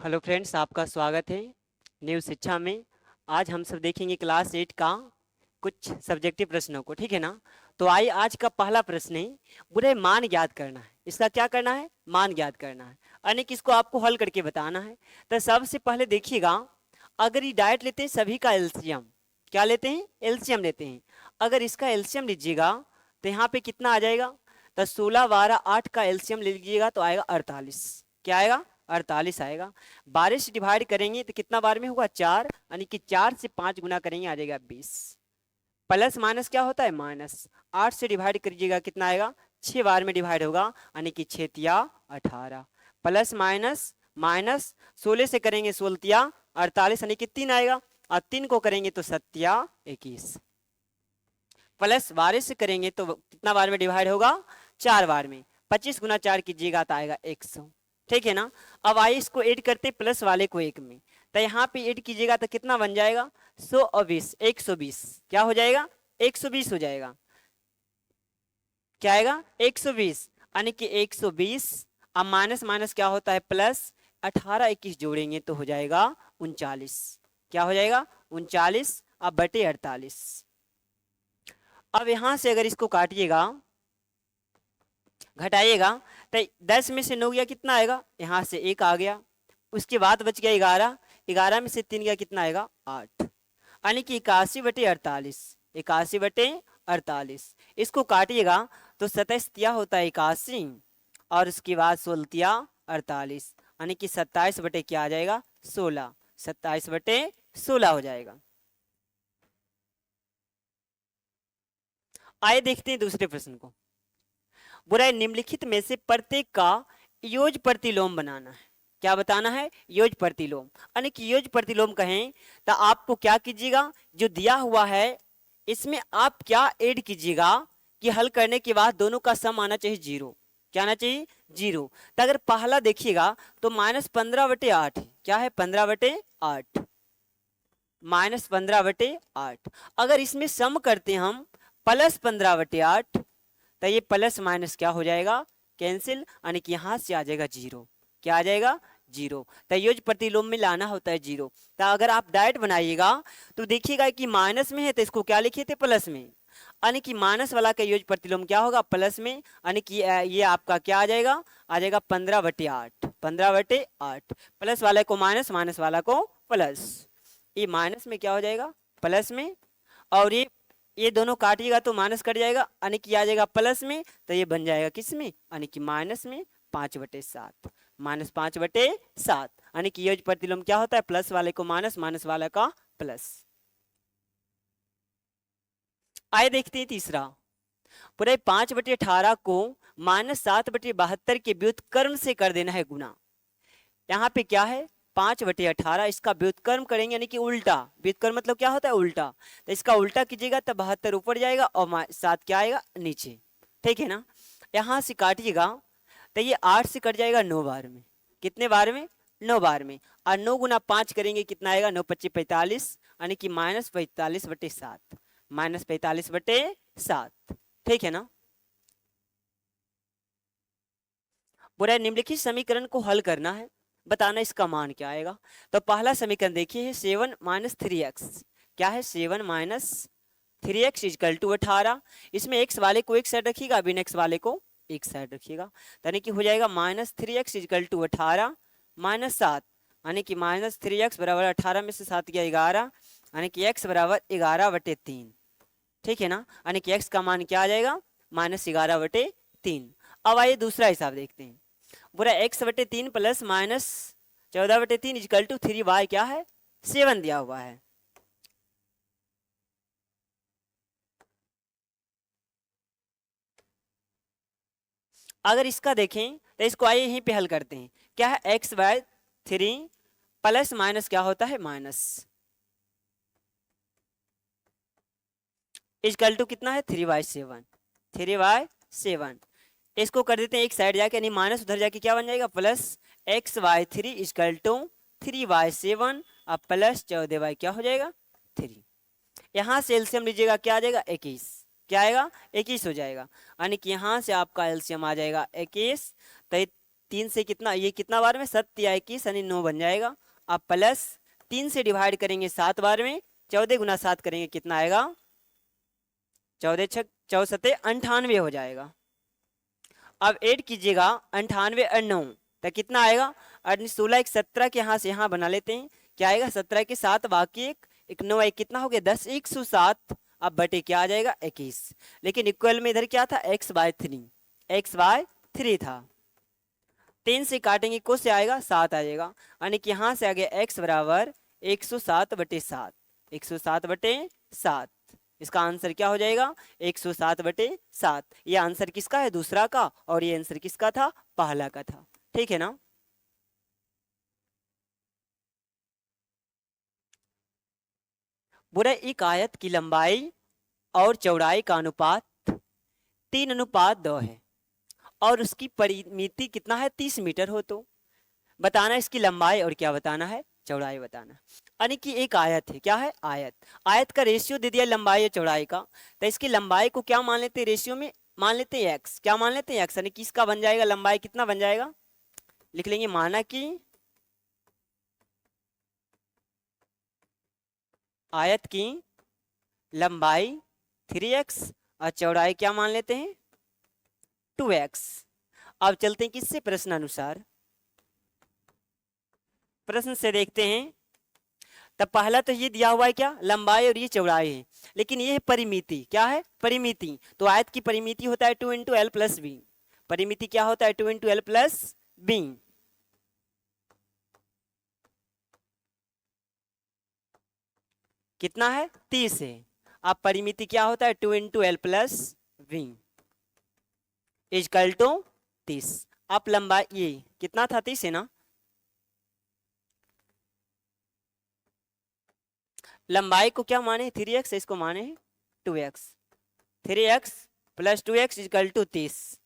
Hello friends, आपका स्वागत है न्यू शिक्षा में। आज हम सब देखेंगे क्लास 8 का कुछ सब्जेक्टिव प्रश्नों को, ठीक है ना। तो आइए, आज का पहला प्रश्न है, बुरे मान ज्ञात करना है। इसका क्या करना है? मान ज्ञात करना है, यानी कि इसको आपको हल करके बताना है। तो सबसे पहले देखिएगा, अगर ये डायरेक्ट लेते हैं सभी का एलसीएम, क्या लेते हैं? एलसीएम लेते हैं। अगर इसका एलसीएम लीजिएगा तो यहाँ पे कितना आ जाएगा? तो 16, 12, 8 का एलसीएम ले लीजिएगा तो आएगा 48। क्या आएगा? 48 आएगा। 12 से डिवाइड करेंगे तो कितना बार में होगा? 4, यानी कि 4 से 5 गुना करेंगे आ जाएगा 20। प्लस माइनस क्या होता है? माइनस। 8 से डिवाइड करिएगा कितना आएगा? 6 बार में डिवाइड होगा, यानी कि 6 तिया 18। प्लस माइनस माइनस, 16 से करेंगे 16 तिया 48, यानी कि 3 आएगा। और 3 को करेंगे तो 7 तिया 21। प्लस 12 से करेंगे तो कितना बार में डिवाइड होगा? 4 बार में। 25 गुना 4 कीजिएगा तो आएगा 100। ठीक है ना। अब आइए इसको ऐड करते प्लस वाले को एक में, तो यहाँ पे ऐड कीजिएगा तो कितना बन जाएगा? 100 और 20, 120। क्या हो जाएगा? 120 हो जाएगा। क्या आएगा? 120, यानी कि 120। अब माइनस माइनस क्या होता है? प्लस। 18 21 जोड़ेंगे तो हो जाएगा 39। क्या हो जाएगा? 39। अब बटे 48। अब यहां से अगर इसको काटिएगा, घटाइएगा, तो 10 में से 9 गया कितना आएगा? यहाँ से 1 आ गया। उसके बाद बच गया 11। 11 में से 3 गया कितना आएगा? 8, यानी कि 81/48। 81/48। इसको काटिएगा तो 27 तिया होता है 81, और उसके बाद 16 तिया 48, यानी कि 27 बटे क्या आ जाएगा? 16। 27/16 हो जाएगा। आइए देखते हैं दूसरे प्रश्न को। बुराई निम्नलिखित में से प्रत्येक का योज प्रतिलोम बनाना है। क्या बताना है? योज प्रतिलोम, यानी कि योज प्रतिलोम कहें तो आपको क्या कीजिएगा, जो दिया हुआ है इसमें आप क्या ऐड कीजिएगा कि हल करने के बाद दोनों का सम आना चाहिए 0। क्या आना चाहिए? 0। तो अगर पहला देखिएगा तो -15/8 है। क्या है? 15/8, -15/8। अगर इसमें सम करते हम +15/8, तो ये प्लस माइनस क्या हो जाएगा? कैंसिल, यानी कि यहां से आ जाएगा 0। क्या आ जाएगा? 0। तो योज प्रतिलोम में लाना होता है 0। तो अगर आप डायरेक्ट बनाइएगा तो देखिएगा कि माइनस में है तो इसको क्या लिखे थे? प्लस में, यानी कि माइनस वाला का योज प्रतिलोम क्या होगा? प्लस में, यानी कि ये आपका क्या आ जाएगा? आ जाएगा 15/8। 15/8। प्लस वाले को माइनस, माइनस वाला को प्लस। ये माइनस में क्या हो जाएगा? प्लस में। और ये दोनों काटिएगा तो माइनस कट जाएगा, यानी कि आ जाएगा प्लस में। तो ये बन जाएगा किस में? यानी कि माइनस में 5/7। -5/7, यानी कि योज प्रतिलोम क्या होता है? प्लस वाले को माइनस, माइनस वाला का प्लस। आइए देखते हैं तीसरा। पूरे 5/18 को -7/72 के व्युत्क्रम से कर देना है गुना। यहाँ पे क्या है? 5/18, इसका व्युत्क्रम करेंगे, यानी कि उल्टा। व्युत्क्रम मतलब क्या होता है? उल्टा। तो इसका उल्टा कीजिएगा तब 72 ऊपर जाएगा और 7 क्या आएगा? नीचे। ठीक है ना। यहाँ से काटिएगा तो ये 8 से कट जाएगा 9 बार में। कितने बार में? 9 बार में। और 9 गुना 5 करेंगे कितना आएगा? 9 25 45, यानी कि -45/7। -45/7। ठीक है ना। बुरा निम्नलिखित समीकरण को हल करना है, बताना इसका मान क्या आएगा। तो पहला समीकरण देखिए, 7 - 3x। क्या है? 7 - 3x इजकल टू 18। इसमें x वाले को एक साइड रखिएगा, बिन x वाले को एक साइड रखिएगा, यानी कि हो जाएगा -3x इजकल टू 18 -7, यानी कि -3x बराबर 18 में से 7 गया 11, यानी कि x बराबर 11/3। ठीक है ना। यानी कि x का मान क्या आ जाएगा? -11/3। अब आइए दूसरा हिसाब देखते हैं। बुरा x/3 plus -14/3 is equal to 3y क्या है? 7 दिया हुआ है। अगर इसका देखें तो इसको आइए यहीं पे हल करते हैं। क्या है? x/3 प्लस माइनस क्या होता है? माइनस, इजकल टू कितना है? 3y7। 3y7 इसको कर देते हैं एक साइड जाके, यानी माइनस उधर जाके क्या बन जाएगा? Plus x/3 is equal to 3y7 अब प्लस 14y क्या हो जाएगा? 3। यहां से एलसीएम लीजिएगा, क्या आ जाएगा? 21। क्या आएगा? 21 हो जाएगा, यानी कि यहां से आपका एलसीएम आ जाएगा 21। तो 3 से कितना, ये कितना बार में, 7 या 21 यानी 9 बन जाएगा। अब प्लस 3 से डिवाइड करेंगे 7 बार में, 14 गुना 7 करेंगे कितना आएगा, 14 छक 64 98 हो जाएगा। अब ऐड कीजिएगा 98 और 9 तो कितना आएगा, 16 एक 17 के यहाँ से यहाँ बना लेते हैं, क्या आएगा 17 के 7 बाकी एक 9 एक कितना हो गया 10 107। अब बटे क्या आ जाएगा 21, लेकिन इक्वल में इधर क्या था x/3, x/3 था। 3 से काटेंगे कुछ से आएगा 7 आ जाएगा, यानी कि यहाँ से आ गया x बराबर 107/7, 107/7। इसका आंसर क्या हो जाएगा 107/7। ये आंसर किसका है, दूसरा का, और ये आंसर किसका था, पहला का था। ठीक है ना। बुरा एक आयत की लंबाई और चौड़ाई का अनुपात 3:2 है और उसकी परिमिति कितना है 30 मीटर हो, तो बताना इसकी लंबाई और क्या बताना है, चौड़ाई बताना। यानी कि एक आयत है, क्या है, आयत। आयत का रेशियो दे दिया लंबाई और चौड़ाई का, तो इसकी लंबाई को क्या मान लेते हैं, रेशियो में मान लेते हैं x, क्या मान लेते हैं x, यानी कि इसका बन जाएगा लंबाई कितना बन जाएगा, लिख लेंगे माना कि आयत की लंबाई 3x और चौड़ाई क्या मान लेते हैं 2x। अब चलते हैं किससे, प्रश्न अनुसार। प्रश्न से देखते हैं, तब पहला तो ये दिया हुआ है क्या, लंबाई और ये चौड़ाई है, लेकिन ये है परिमिति, क्या है, परिमिति। तो आयत की परिमिति होता है 2 × l + b, परिमिति क्या होता है 2 × l + b। कितना है 30 है। अब परिमिति क्या होता है 2 × l + b = 30। अब लंबाई ये कितना था 30 है ना, लंबाई को क्या माने 3x, इसको माने 2x, 3x + 2x = 30।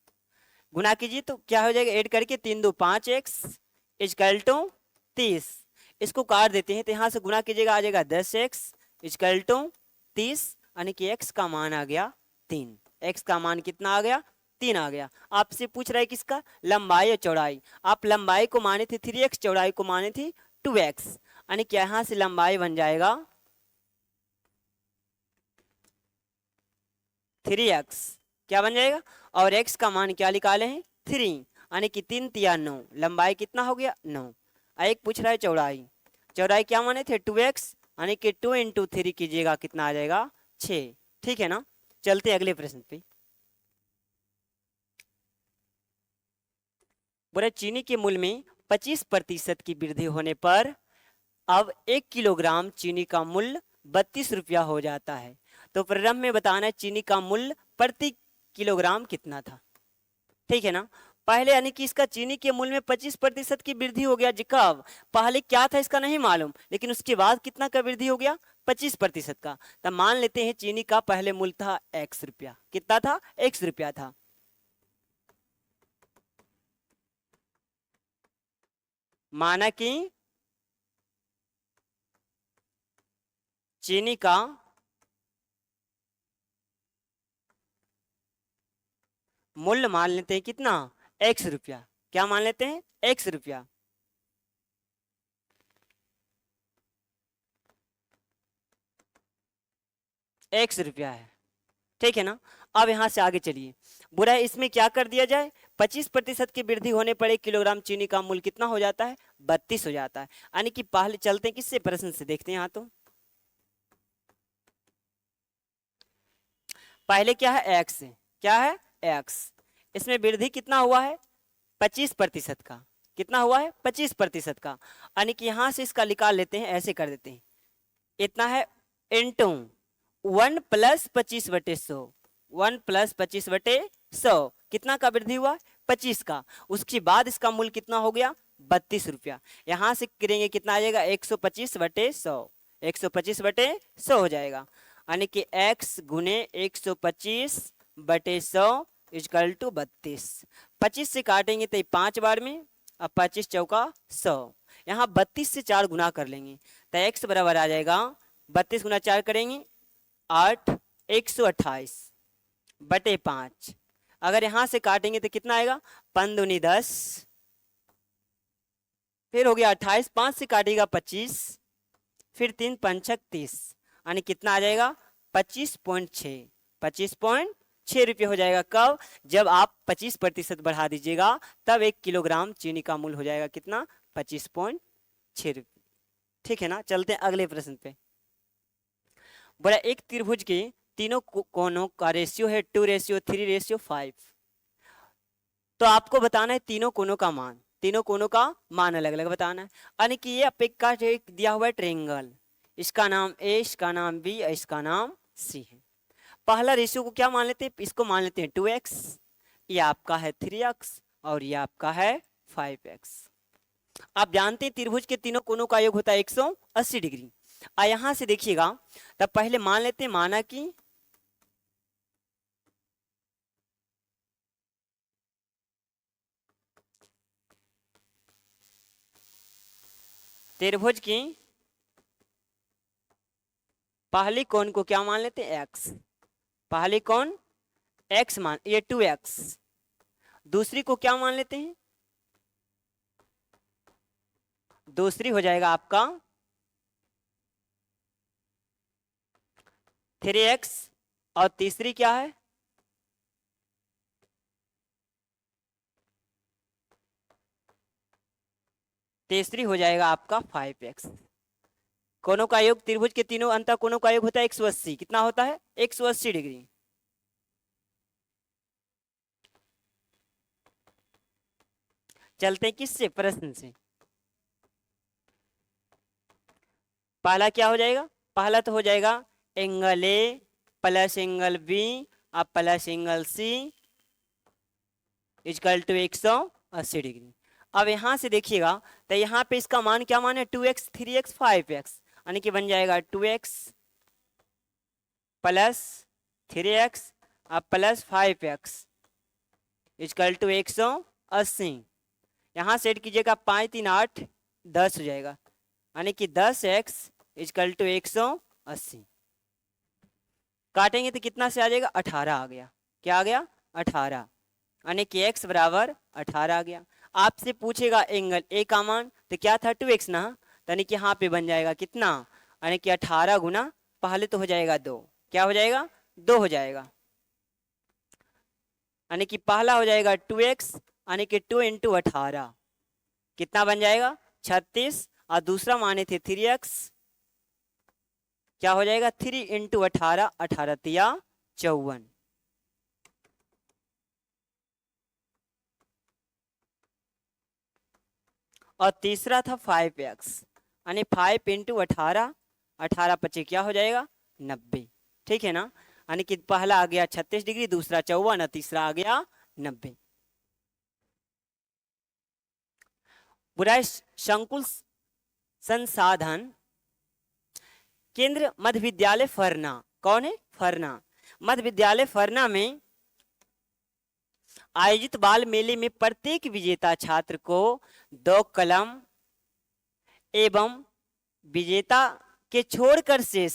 गुना कीजिए तो क्या हो जाएगा, ऐड करके 3 × 2 = 5x = 30। इसको काट देते हैं तो यहाँ से गुना कीजिएगा आ जाएगा 10x = 30, यानी कि x का मान आ गया 3। x का मान कितना आ गया 3 आ गया। आपसे पूछ रहा है किसका, लंबाई और चौड़ाई। आप लंबाई को माने थे 3x, चौड़ाई को माने थी 2x, यानी कि यहाँ से लंबाई बन जाएगा 3x, क्या बन जाएगा, और x का मान क्या निकाले हैं 3, यानी कि 3 × 3 = 9, लंबाई कितना हो गया 9। एक पूछ रहा है चौड़ाई, चौड़ाई क्या माने थे 2x, यानी कि 2 × 3 कीजिएगा कितना आ जाएगा 6। ठीक है ना। चलते अगले प्रश्न पे। बोले चीनी के मूल्य में 25% की वृद्धि होने पर अब 1 किलोग्राम चीनी का मूल्य 32 रुपया हो जाता है, तो प्रारंभ में बताना है चीनी का मूल्य प्रति किलोग्राम कितना था। ठीक है ना। पहले यानी कि इसका चीनी के मूल्य में 25% की वृद्धि हो गया, कब, पहले क्या था इसका नहीं मालूम, लेकिन उसके बाद कितना का वृद्धि हो गया 25% का। तब मान लेते हैं चीनी का पहले मूल्य था x रुपया, कितना था x रुपया था। माना कि चीनी का मूल्य मान लेते हैं कितना x रुपया, क्या मान लेते हैं x रुपया। x रुपया है, ठीक है ना। अब यहां से आगे चलिए, बुरा है इसमें क्या कर दिया जाए, 25% की वृद्धि होने पर 1 किलोग्राम चीनी का मूल्य कितना हो जाता है 32 हो जाता है। यानी कि पहले चलते हैं किससे, प्रश्न से देखते हैं। यहाँ तो पहले क्या है x, क्या है x, इसमें वृद्धि कितना हुआ है 25% का, कितना हुआ है 25% का। यानी कि यहां से इसका निकाल लेते हैं, ऐसे कर देते हैं, इतना है इंटू 1 + 25/100, 1 + 25/100 कितना का वृद्धि हुआ 25 का। उसके बाद इसका मूल्य कितना हो गया 32 रुपया। यहां से करेंगे कितना आ जाएगा 125/100, 125/100 हो जाएगा। यानी कि x गुने 125/100 = 32। 25 से काटेंगे तो 5 बार में, अब 25 चौका 100, यहाँ 32 से 4 गुना कर लेंगे तो x बराबर आ जाएगा 32 × 4 करेंगे 8, 128/5। अगर यहाँ से काटेंगे तो कितना आएगा 5 दूनी 10, फिर हो गया 28, 5 से काटेगा 25, फिर 3 पंचक 30, यानी कितना आ जाएगा 25.6, 25.6 रुपये हो जाएगा। कब? जब आप 25% बढ़ा दीजिएगा तब 1 किलोग्राम चीनी का मूल्य हो जाएगा कितना? 25.6 रुपये। ठीक है ना। चलते हैं अगले प्रश्न पे। बोला एक त्रिभुज के तीनों कोनों का रेशियो है 2:3:5। तो आपको बताना है तीनों कोनों का मान, तीनों कोनों का मान अलग अलग बताना है। यानी कि ये अपेक्षा दिया हुआ है ट्रेंगल, इसका नाम ए, इसका नाम बी, इसका नाम सी है। पहला रेशियो को क्या मान लेते हैं? इसको मान लेते हैं 2x, ये आपका है 3x और ये आपका है 5x। आप जानते हैं त्रिभुज के तीनों कोनों का योग होता है 180 डिग्री। यहां से देखिएगा, तब पहले मान लेते हैं, माना कि त्रिभुज की पहली कोण को क्या मान लेते हैं? x। पहली कोण x मान, ये 2x। दूसरी को क्या मान लेते हैं? दूसरी हो जाएगा आपका 3x और तीसरी क्या है? तीसरी हो जाएगा आपका 5x। कोनों का योग, त्रिभुज के तीनों अंत कोनों का योग होता है 180। कितना होता है? 180 डिग्री। चलते हैं किससे? प्रश्न से। पहला क्या हो जाएगा? पहला तो हो जाएगा एंगल ए प्लस एंगल बी और plus angle c equal to 180 degree. अब यहां से देखिएगा, तो यहाँ पे इसका मान क्या मान है? 2x, 3x, 5x, यानी कि बन जाएगा 2x प्लस 3x और प्लस 5x इक्वल टू 180। यहाँ सेट कीजिएगा, 5 3 8 10 हो जाएगा, यानी कि 10x इक्वल टू 180। काटेंगे तो कितना से आ जाएगा? 18 आ गया। क्या आ गया? 18, यानी कि x बराबर 18 आ गया। आपसे पूछेगा एंगल ए का मान, तो क्या था? 2x ना, यानी कि यहाँ पे बन जाएगा कितना? यानी कि 18 गुना पहले तो हो जाएगा 2। क्या हो जाएगा? 2 हो जाएगा, यानी कि पहला हो जाएगा 2x, यानी कि 2 इंटू 18 कितना बन जाएगा? 36। और दूसरा माने थे 3x, क्या हो जाएगा? 3 इंटू 18, 18 तिया 54। और तीसरा था 5x, यानी 5 इंटू 18, 18 पचे क्या हो जाएगा? 90। ठीक है ना। यानी कि पहला आ गया 36 डिग्री, दूसरा 54 और तीसरा आ गया 90। बुराई संकुल संसाधन केंद्र मध्य विद्यालय फरना। कौन है? फरना। मध्य विद्यालय फरना में आयोजित बाल मेले में प्रत्येक विजेता छात्र को 2 कलम एवं विजेता के छोड़कर शेष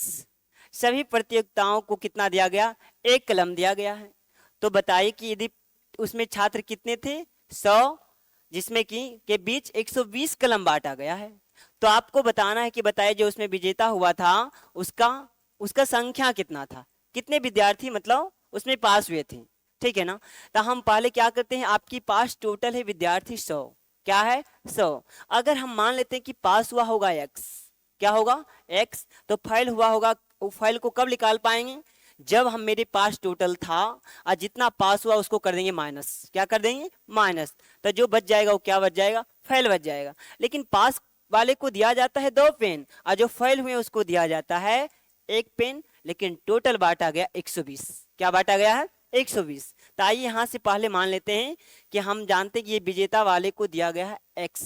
सभी प्रतियोगिताओं को कितना दिया गया? 1 कलम दिया गया है। तो बताइए कि यदि उसमें छात्र कितने थे? 100, जिसमें कि के बीच 120 कलम बांटा गया है। तो आपको बताना है कि बताइए जो उसमें विजेता हुआ था उसका उसका संख्या कितना था, कितने विद्यार्थी मतलब उसमें पास हुए थे। ठीक है ना। तो हम पहले क्या करते हैं, आपकी पास टोटल है विद्यार्थी 100। क्या है? 100। अगर हम मान लेते हैं कि पास हुआ होगा x, क्या होगा? x, तो फेल हुआ होगा, वो फेल को कब निकाल पाएंगे? जब हम मेरे पास टोटल था और जितना पास हुआ उसको कर देंगे माइनस। क्या कर देंगे? माइनस। तो जो बच जाएगा वो क्या बच जाएगा? फेल बच जाएगा। लेकिन पास वाले को दिया जाता है 2 पेन और जो फेल हुए उसको दिया जाता है 1 पेन, लेकिन टोटल बांटा गया 120। क्या बांटा गया है? 120। तो आइए यहां से पहले मान लेते हैं कि हम जानते हैं कि ये विजेता वाले को दिया गया है x।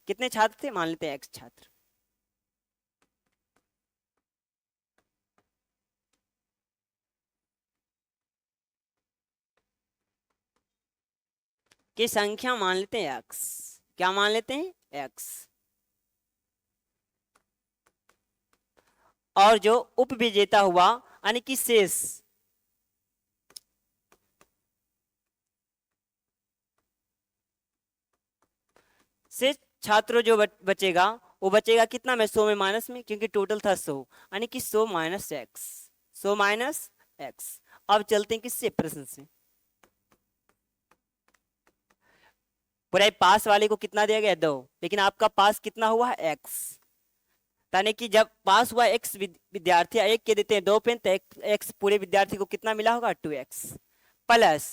कितने छात्र थे? मान लेते हैं x छात्र। की संख्या मान लेते हैं x। क्या मान लेते हैं? x। और जो उप विजेता हुआ यानी कि शेष, शेष छात्रों जो बचेगा वो बचेगा कितना में 100 में माइनस में, क्योंकि टोटल था 100, यानी कि 100 माइनस एक्स, 100 माइनस एक्स। अब चलते हैं किससे, प्रश्न से। पूरा पास वाले को कितना दिया गया 2, लेकिन आपका पास कितना हुआ है एक्स, यानी कि जब पास हुआ एक्स विद्यार्थी एक के देते हैं 2 पेन, तो एक्स पूरे विद्यार्थी को कितना मिला होगा 2x प्लस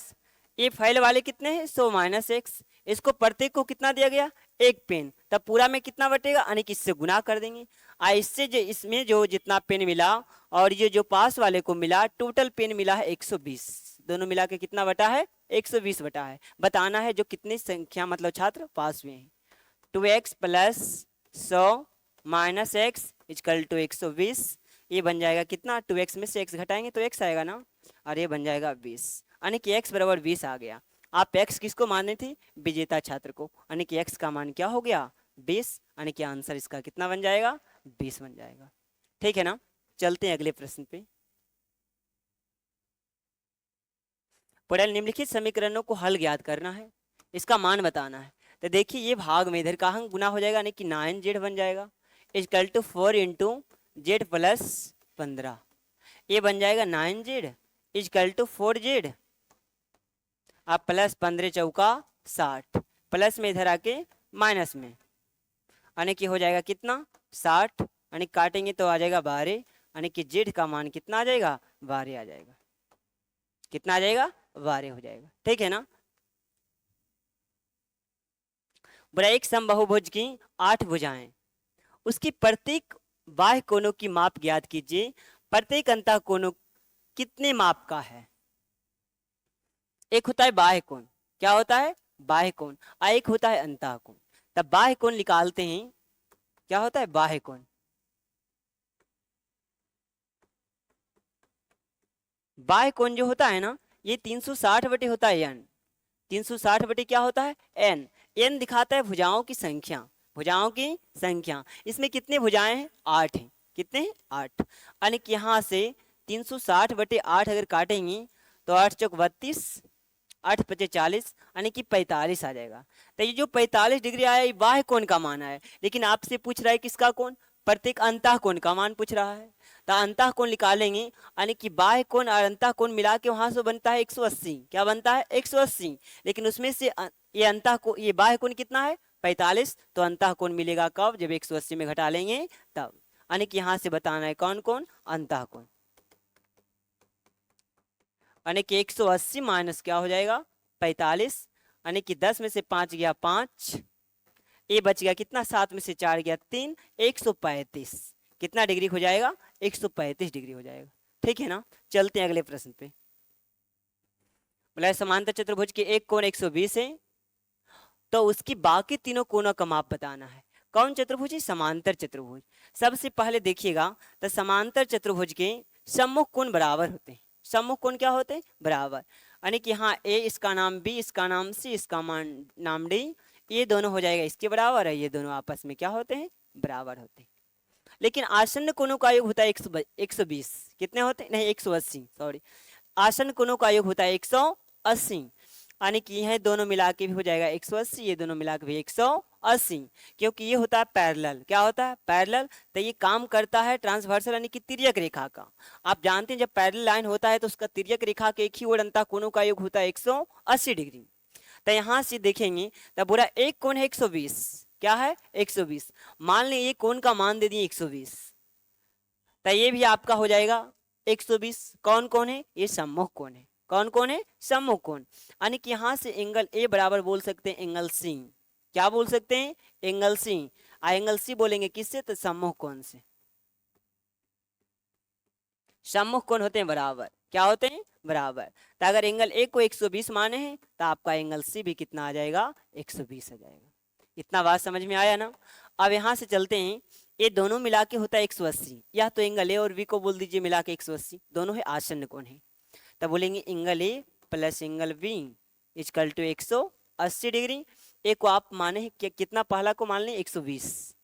ये फाइल वाले कितने हैं 100 माइनस एक्स, इसको प्रत्येक को कितना दिया गया 1 पेन, तब पूरा में कितना बटेगा, यानी कि इससे गुना कर देंगे। इससे जो इसमें जो जितना पेन मिला और ये जो पास वाले को मिला, टोटल पेन मिला है 120, दोनों मिला के कितना बटा है 120 बटा है। बताना है जो कितनी संख्या मतलब छात्र पास हुए हैं। 2x plus 100 minus x equal to 120, ये बन जाएगा कितना, 2x में से x घटाएंगे तो x आएगा ना, और ये बन जाएगा 20, यानी कि x बराबर 20 आ गया। आप x किसको माने थे, विजेता छात्र को, यानी कि x का मान क्या हो गया 20, यानी कि आंसर इसका कितना बन जाएगा 20 बन जाएगा। ठीक है ना, चलते हैं अगले प्रश्न पे। पूरे निम्नलिखित समीकरणों को हल ज्ञात करना है, इसका मान बताना है। तो देखिए ये भाग में इधर का अंक गुना हो जाएगा, यानी कि 9z बन जाएगा equal to 4 into z plus 15, ये बन जाएगा 9z इजकल टू 4z, आप प्लस 15 चौका 60, प्लस में इधर आके माइनस में, यानी कि हो जाएगा कितना 60, यानी काटेंगे तो आ जाएगा 12, यानी कि जेड का मान कितना आ जाएगा 12 आ जाएगा, कितना आ जाएगा 12 हो जाएगा। ठीक है ना, बुरा एक समबाहुभुज की 8 भुजाएं, उसकी प्रत्येक बाह्य कोणों की माप ज्ञात कीजिए, प्रत्येक अंतः कोणों कितने माप का है। एक होता है बाह्य कोण, क्या होता है बाह्य कोण, और एक होता है अंतः कोण। तब बाह्य कोण निकालते हैं, क्या होता है बाह्य कोण, बाह्य कोण जो होता है ना ये 360 बटे होता है n, 360 बटे क्या होता है n, n दिखाता है भुजाओं की संख्या, भुजाओं की संख्या, इसमें कितने भुजाएं हैं 8 हैं, कितने हैं 8, यानी कि यहाँ से 360 बटे 8 अगर काटेंगे तो 8 चौक 32, 8 पचे 40, यानी कि 45 आ जाएगा। तो ये जो 45 डिग्री आया ये बाह्य कोण का मान है, लेकिन आपसे पूछ रहा है किसका कोण, प्रत्येक अंतः कोण का मान पूछ रहा है। तो अंतः कोण निकालेंगे, यानी कि बाह्य कोण और अंतः कोण मिला के वहां से बनता है 180, क्या बनता है 180, लेकिन उसमें से ये अंतः को ये बाह्य कोण कितना है 45, तो अंतः कोण मिलेगा कब, जब 180 में घटा लेंगे तब, यानी कि यहाँ से बताना है कौन कौन अंतः कोण, यानी कि 180 माइनस क्या हो जाएगा 45, यानी कि 10 में से 5 गया 5, ये बच गया कितना 7 में से 4 गया 3, 135, कितना डिग्री हो जाएगा 135 डिग्री हो जाएगा। ठीक है ना, चलते हैं अगले प्रश्न पे। बोला समांतर चतुर्भुज के एक कोण 120 है, तो उसकी बाकी तीनों कोणों का माप बताना है। कौन चतुर्भुज है, समांतर चतुर्भुज। सबसे पहले देखिएगा तो समांतर चतुर्भुज के सम्मुख कोण बराबर होते हैं, सम्मुख कोण क्या होते हैं बराबर, यानी कि हाँ ए इसका नाम बी, इसका नाम सी, इसका नाम डी, ये दोनों हो जाएगा इसके बराबर है, ये दोनों आपस में क्या होते हैं बराबर होते हैं। लेकिन आसन्न कोणों का योग होता है 120, कितने होते हैं नहीं 180 सॉरी, आसन्न कोणों का योग होता है 180, यानी कि यह दोनों मिला के भी हो जाएगा 180, ये दोनों मिला के भी 180, क्योंकि ये होता है पैरेलल, क्या होता है पैरेलल, तो ये काम करता है ट्रांसवर्सल यानी कि तिर्यक रेखा का। आप जानते हैं जब पैरेलल लाइन होता है तो उसका तिर्यक रेखा के एक ही ओर अंतः कोणों का योग होता है 180 डिग्री। तो यहाँ से देखेंगे तब पूरा एक कोण है 120, क्या है 120, मान लें ये कोण का मान दे दिए 120, तो ये भी आपका हो जाएगा 120। कौन कौन है, ये सम्मुख कोण है, कौन कौन है सम्मुख कोण, यानी कि यहाँ से एंगल ए बराबर बोल सकते हैं एंगल सी, क्या बोल सकते हैं एंगल सी, एंगल सी बोलेंगे किससे तो सम्मुख कोण से, सम्मुख कोण होते हैं बराबर, क्या होते हैं बराबर। तो अगर एंगल ए को 120 माने हैं तो आपका एंगल सी भी कितना आ जाएगा 120 आ जाएगा। इतना बात समझ में आया ना। अब यहाँ से चलते हैं, ये दोनों मिला के होता है 180, या तो एंगल ए और बी को बोल दीजिए मिला के 180, दोनों है आसन्न कोण है, तब बोलेंगे angle A plus angle B equal to 180 degree. एक को आप माने कितना, पहला को मान लें 120,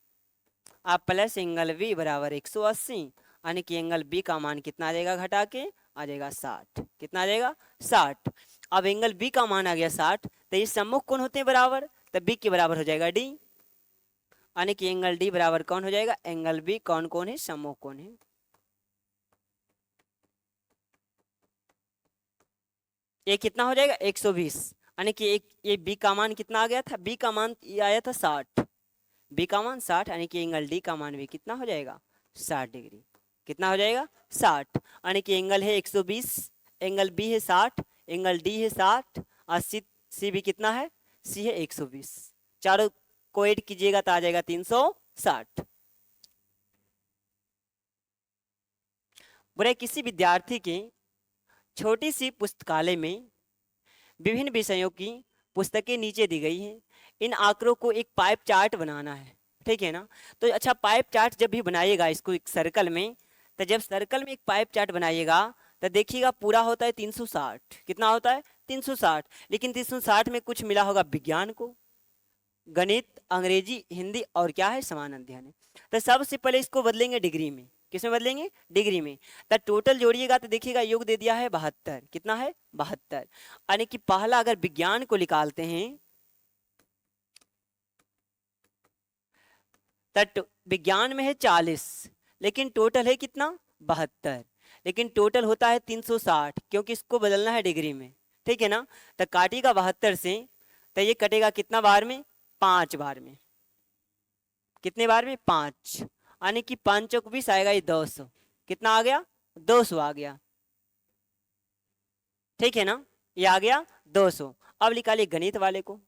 आप प्लस एंगल बी बराबर 180, यानी कि एंगल बी का मान कितना आ जाएगा घटा के आ जाएगा 60, कितना आ जाएगा 60। अब एंगल बी का मान आ गया 60, तो ये सम्मुख कोण होते हैं बराबर, तब बी के बराबर हो जाएगा डी, यानी कि एंगल डी बराबर कौन हो जाएगा, एंगल बी। कौन कौन है, समकोण कौन है। ये कितना हो जाएगा 120, यानी कि एक ये बी का मान कितना आ गया था, बी का मान ये आया था 60, बी का मान 60, यानी कि एंगल डी का मान भी कितना हो जाएगा 60 डिग्री। कितना हो जाएगा 60, यानी कि एंगल है 120, एंगल बी है 60, एंगल डी है 60 और सी भी कितना है, सी है 120। चारों को ऐड कीजिएगा तो आ जाएगा 360। बुरे किसी विद्यार्थी के छोटी सी पुस्तकालय में विभिन्न विषयों की पुस्तकें नीचे दी गई हैं। इन आंकड़ों को एक पाइप चार्ट बनाना है, ठीक है ना। तो अच्छा, पाइप चार्ट जब भी बनाइएगा इसको एक सर्कल में, तो जब सर्कल में एक पाइप चार्ट बनाइएगा तो देखिएगा पूरा होता है 360। कितना होता है 360, लेकिन 360 में कुछ मिला होगा विज्ञान को, गणित, अंग्रेजी, हिंदी और क्या है समान अध्ययन है। तो सबसे पहले इसको बदलेंगे डिग्री में। किसमें बदलेंगे, डिग्री में। तो टोटल जोड़िएगा तो देखिएगा योग दे दिया है 72। कितना है 72, यानी कि पहला अगर विज्ञान को निकालते हैं तो विज्ञान में है 40, लेकिन टोटल है कितना 72, लेकिन टोटल होता है 360 क्योंकि इसको बदलना है डिग्री में, ठीक है ना। तो काटिएगा 72 से, तो ये कटेगा कितना बार में, 5 बार में। कितने बार में, 5, यानी कि 5 चौक 20 आएगा, ये 200। कितना आ गया 200 आ गया, ठीक है ना, ये आ गया 200। अब निकालिए गणित वाले को।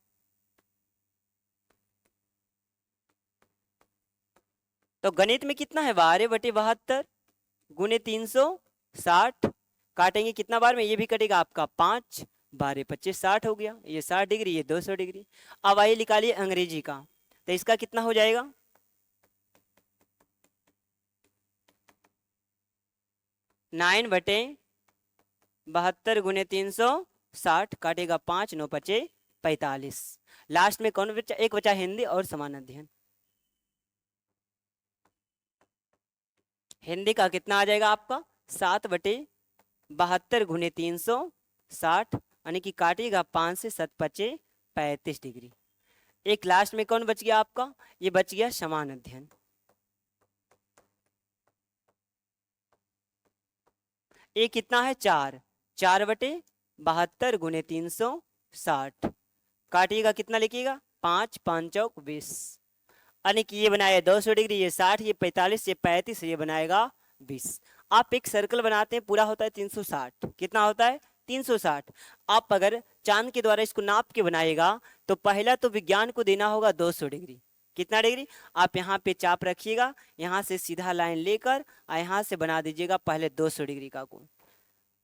तो गणित में कितना है 12/72 गुने 360, काटेंगे कितना बार में, ये भी कटेगा आपका 5, 12×25 60 हो गया, ये 60 डिग्री, ये 200 डिग्री। अब आइए निकालिए अंग्रेजी का, तो इसका कितना हो जाएगा, 9/72 गुने 360, काटेगा 5, 9×5 45। लास्ट में कौन बचा, एक बचा हिंदी और समान अध्ययन। हिंदी का कितना आ जाएगा आपका 7/72 गुने 360, यानी कि काटिएगा 5 से 7×5 35 डिग्री। एक लास्ट में कौन बच गया आपका, ये बच गया समान अध्ययन। ये कितना है 4, 4/72 गुने 360, काटिएगा कितना लिखिएगा 5, 5 चौक 20, यानी कि ये बनाया 200 डिग्री, ये 60, ये 45, ये 35, ये बनाएगा 20। आप एक सर्कल बनाते हैं, पूरा होता है 360। कितना होता है 360। आप अगर चांद के द्वारा इसको नाप के बनाएगा तो पहला तो विज्ञान को देना होगा 200 डिग्री। कितना डिग्री, आप यहाँ पे चाप रखिएगा, यहाँ से सीधा लाइन लेकर यहाँ से बना दीजिएगा पहले 200 डिग्री का कोण।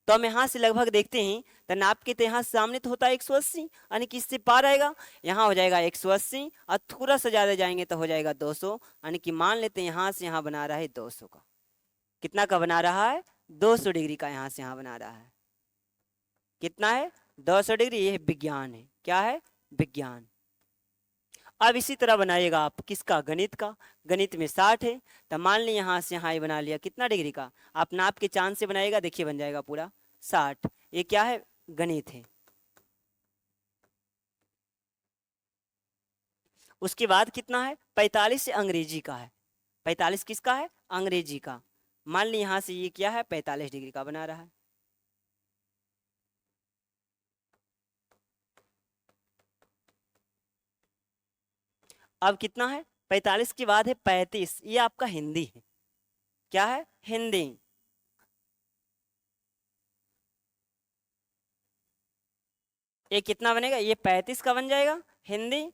तो हम यहाँ से लगभग देखते हैं तो नाप के, तो यहाँ सामने तो होता है 180, यानी कि इससे पार आएगा, यहाँ हो जाएगा 180 और थोड़ा सा ज्यादा जाएंगे तो हो जाएगा 200, यानी कि मान लेते हैं यहाँ से यहाँ बना रहा है 200 का। कितना का बना रहा है 200 डिग्री का, यहाँ से यहाँ बना रहा है। कितना है 200 डिग्री, ये विज्ञान है। क्या है, विज्ञान। अब इसी तरह बनाइएगा आप किसका, गणित का। गणित में 60 है, तो मान ली यहाँ से यहाँ ये बना लिया कितना डिग्री का, आप नाप के चांद से बनाइएगा, देखिए बन जाएगा पूरा 60। ये क्या है, गणित है। उसके बाद कितना है 45 से अंग्रेजी का है। 45 किसका है, अंग्रेजी का। मान ली यहाँ से ये क्या है 45 डिग्री का बना रहा है। अब कितना है 45 के बाद है 35, ये आपका हिंदी है। क्या है, हिंदी। ये कितना बनेगा, ये 35 का बन जाएगा हिंदी।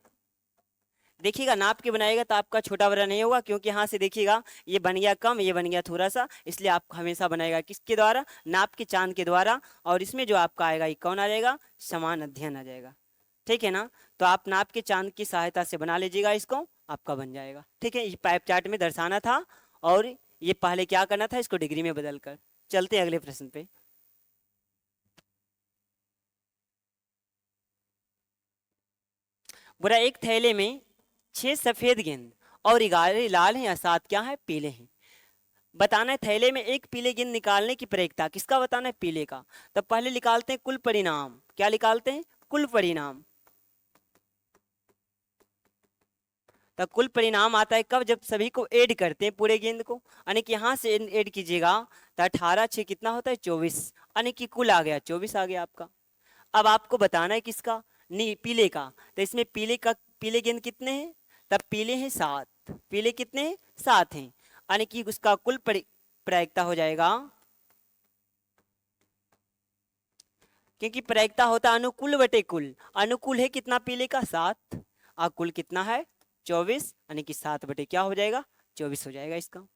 देखिएगा नाप के बनाएगा तो आपका छोटा बड़ा नहीं होगा, क्योंकि यहाँ से देखिएगा ये बन गया कम, ये बन गया थोड़ा सा, इसलिए आप हमेशा बनाएगा किसके द्वारा, नाप के चांद के द्वारा। और इसमें जो आपका आएगा ये कौन आ जाएगा, समान अध्ययन आ जाएगा। ठीक है ना। तो आप नाप के चांद की सहायता से बना लीजिएगा, इसको आपका बन जाएगा। ठीक है, ये पाइप चार्ट में दर्शाना था और ये पहले क्या करना था, इसको डिग्री में बदल कर। चलते हैं अगले प्रश्न पे। बुरा एक थैले में 6 सफेद गेंद और 11 लाल हैं या 7 क्या है, पीले हैं। बताना है थैले में एक पीले गेंद निकालने की प्रयोगता, किसका बताना है, पीले का। तो पहले निकालते हैं कुल परिणाम। क्या निकालते हैं, कुल परिणाम। तो कुल परिणाम आता है कब, जब सभी को ऐड करते हैं पूरे गेंद को, यानी कि यहाँ से ऐड कीजिएगा तो 18 6 कितना होता है 24, यानी कि कुल आ गया 24 आ गया आपका। अब आपको बताना है किसका, नी पीले का। तो इसमें पीले गेंद कितने हैं, तब पीले हैं 7, पीले कितने हैं 7 हैं, यानी कि उसका कुल प्रायिकता हो जाएगा, क्योंकि प्रायिकता होता है अनुकूल बटे कुल। अनुकूल है कितना पीले का 7, और कुल कितना है 24, यानी कि 7 बटे क्या हो जाएगा 24 हो जाएगा इसका।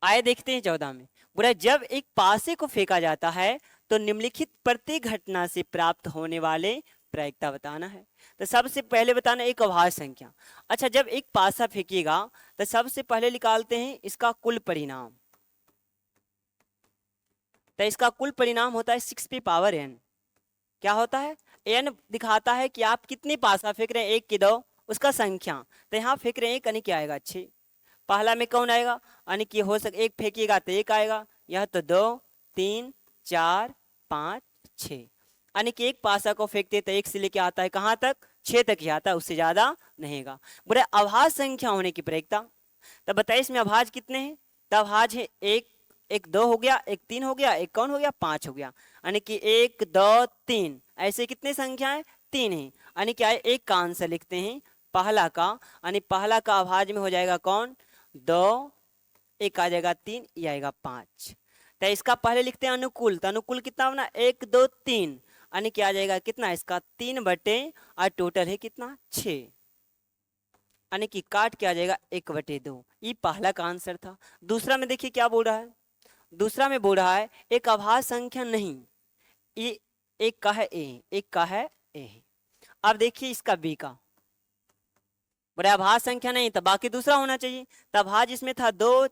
आए देखते हैं 14 में, बोला जब एक पासे को फेंका जाता है तो निम्नलिखित प्रत्येक घटना से प्राप्त होने वाले प्रायिकता बताना है। तो सबसे पहले बताना एक अभाज्य संख्या। अच्छा, जब एक पासा फेंकिएगा तो सबसे पहले निकालते हैं इसका कुल परिणाम। तो इसका कुल परिणाम होता है 6p⁴n। क्या होता है, n दिखाता है कि आप कितने पासा फेंक रहे हैं, 1 कि 2, उसका संख्या। तो यहाँ फेंक रहे हैं 1, यानी क्या आएगा 6। पहला में कौन आएगा, यानी कि हो सके 1 फेंकिएगा तो 1 आएगा, यह तो 2 3 4 5 6, यानी कि एक पासा को फेंकते तो 1 से लेके आता है कहाँ तक 6 तक ही आता है, उससे ज्यादा नहीं गा। बोले अभाज्य संख्या होने की प्रायिकता। तब बताइए इसमें अभाज्य कितने हैं, तब अभाज्य है 1 2 हो गया, 1 3 हो गया, 1 कौन हो गया 5 हो गया, यानी कि 1 2 3 ऐसे कितने संख्या है 3 है, यानी क्या है एक का आंसर लिखते हैं पहला का, यानी पहला का अभाज्य में हो जाएगा कौन 2, 1 आ जाएगा 3, ये आएगा 5। तो इसका पहले लिखते हैं अनुकूल। तो अनुकूल कितना बना 1 2 3, यानी क्या आ जाएगा कितना इसका 3 बटे, और टोटल है कितना 6, यानी कि काट के आ जाएगा 1 बटे 2। ये पहला का आंसर था। दूसरा में देखिए क्या बोल रहा है, दूसरा में बोल रहा है एक अभाज्य संख्या नहीं, ये एक का है ए, एक का है ए। अब देखिए इसका बी का, बोले अभाज्य संख्या नहीं तो बाकी दूसरा होना चाहिए। तब अभाज्य इसमें था 2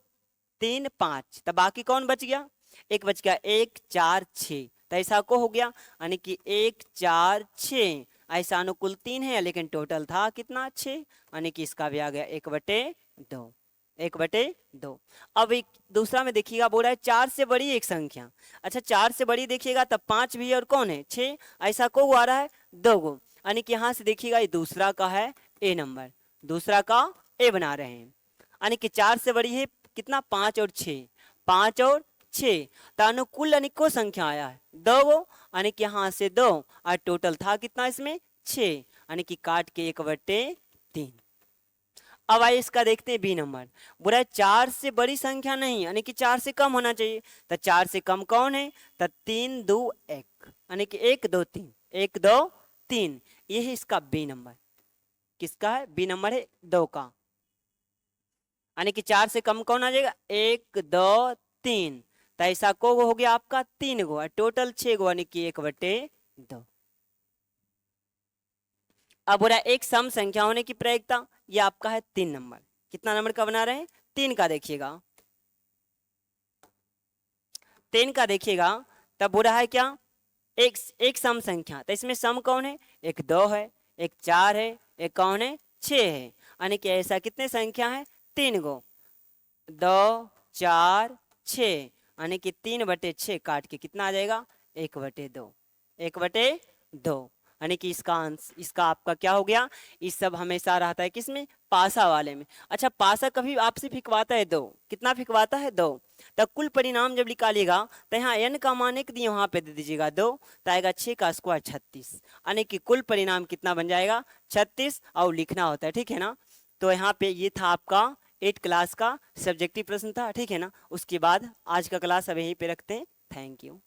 3 5, तब बाकी कौन बच गया, एक बच गया 1 4 6, तो ऐसा को हो गया, यानी कि 1 4 6, ऐसा अनुकूल 3 है लेकिन टोटल था कितना 6, यानी कि इसका भी आ गया 1 बटे 2, 1 बटे 2। अब एक दूसरा में देखिएगा बोल रहा है 4 से बड़ी एक संख्या। अच्छा 4 से बड़ी देखिएगा तब 5 भी और कौन है 6, ऐसा को आ रहा है 2 गो, यानी कि यहाँ से देखिएगा ये दूसरा का है ए नंबर, दूसरा का ए बना रहे हैं, यानी कि 4 से बड़ी है कितना 5 और 6, 5 और 6, तो अनुकूल यानी को संख्या आया है 2 गो, यानी कि यहाँ से 2, और टोटल था कितना इसमें 6, यानी कि काट के 1 बटे 3। अब आइए इसका देखते हैं बी नंबर, बोला 4 से बड़ी संख्या नहीं, यानी कि 4 से कम होना चाहिए। तो 4 से कम कौन है, तो 3 2 1, यानी कि 1 2 3, 1 2 3, ये है इसका बी नंबर। किसका है, बी नंबर है 2 का, यानी कि 4 से कम कौन आ जाएगा 1 2 3, तो ऐसा को हो गया आपका 3 गो, टोटल 6 गो, यानी कि 1 बटे 2। अब बोला एक सम संख्या होने की प्रायिकता, ये आपका है 3 नंबर। कितना नंबर का बना रहे हैं 3 का, देखिएगा 3 का देखिएगा, तब बोला है क्या एक सम संख्या, तो इसमें सम कौन है, एक 2 है, एक 4 है, एक कौन है 6 है, यानी कि ऐसा कितने संख्या है 3 गो, 2 4 6, यानी कि 3 बटे 6 काट के कितना आ जाएगा 1 बटे 2, 1 बटे 2, यानी कि इसका आपका क्या हो गया, इस सब हमेशा रहता है किसमें पासा वाले में। अच्छा पासा कभी आपसे फिकवाता है 2, कितना फिकवाता है 2, तब कुल परिणाम जब निकालिएगा तो यहाँ n का मान 1 दिए वहां पे दे दीजिएगा 2, तो आएगा 6 का स्क्वायर 36, यानी कि कुल परिणाम कितना बन जाएगा 36, और लिखना होता है, ठीक है ना। तो यहाँ पे ये था आपका 8 क्लास का सब्जेक्टिव प्रश्न था, ठीक है ना। उसके बाद आज का क्लास अब यहीं पे रखते हैं। Thank you.